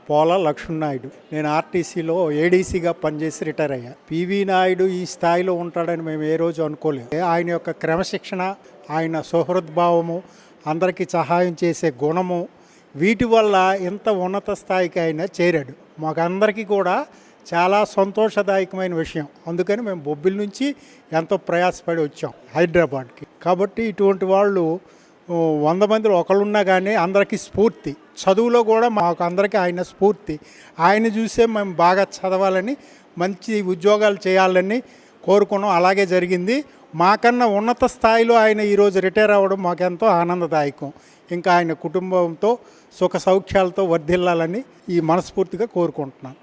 పోలా లక్ష్మణనాయుడు. నేను ఆర్టీసీలో ఏడీసీగా పనిచేసి రిటైర్ అయ్యా. పివి నాయుడు ఈ స్థాయిలో ఉంటాడని మేము ఏ రోజు అనుకోలేదు. ఆయన యొక్క క్రమశిక్షణ, ఆయన సుహృద్భావము, అందరికీ సహాయం చేసే గుణము, వీటి వల్ల ఇంత ఉన్నత స్థాయికి ఆయన చేరాడు. మాకందరికీ కూడా చాలా సంతోషదాయకమైన విషయం. అందుకని మేము బొబ్బిలి నుంచి ఎంతో ప్రయాసపడి వచ్చాం హైదరాబాద్కి. కాబట్టి ఇటువంటి వాళ్ళు 100 మందిలో ఒకళ్ళున్నా కానీ అందరికీ స్ఫూర్తి. చదువులో కూడా మాకు అందరికీ ఆయన స్ఫూర్తి. ఆయన చూసే మేము బాగా చదవాలని, మంచి ఉద్యోగాలు చేయాలని కోరుకున్నాం. అలాగే జరిగింది. మాకన్నా ఉన్నత స్థాయిలో ఆయన ఈరోజు రిటైర్ అవ్వడం మాకెంతో ఆనందదాయకం. ఇంకా ఆయన కుటుంబంతో సుఖ సౌఖ్యాలతో వర్ధిల్లాలని ఈ మనస్ఫూర్తిగా కోరుకుంటున్నాను.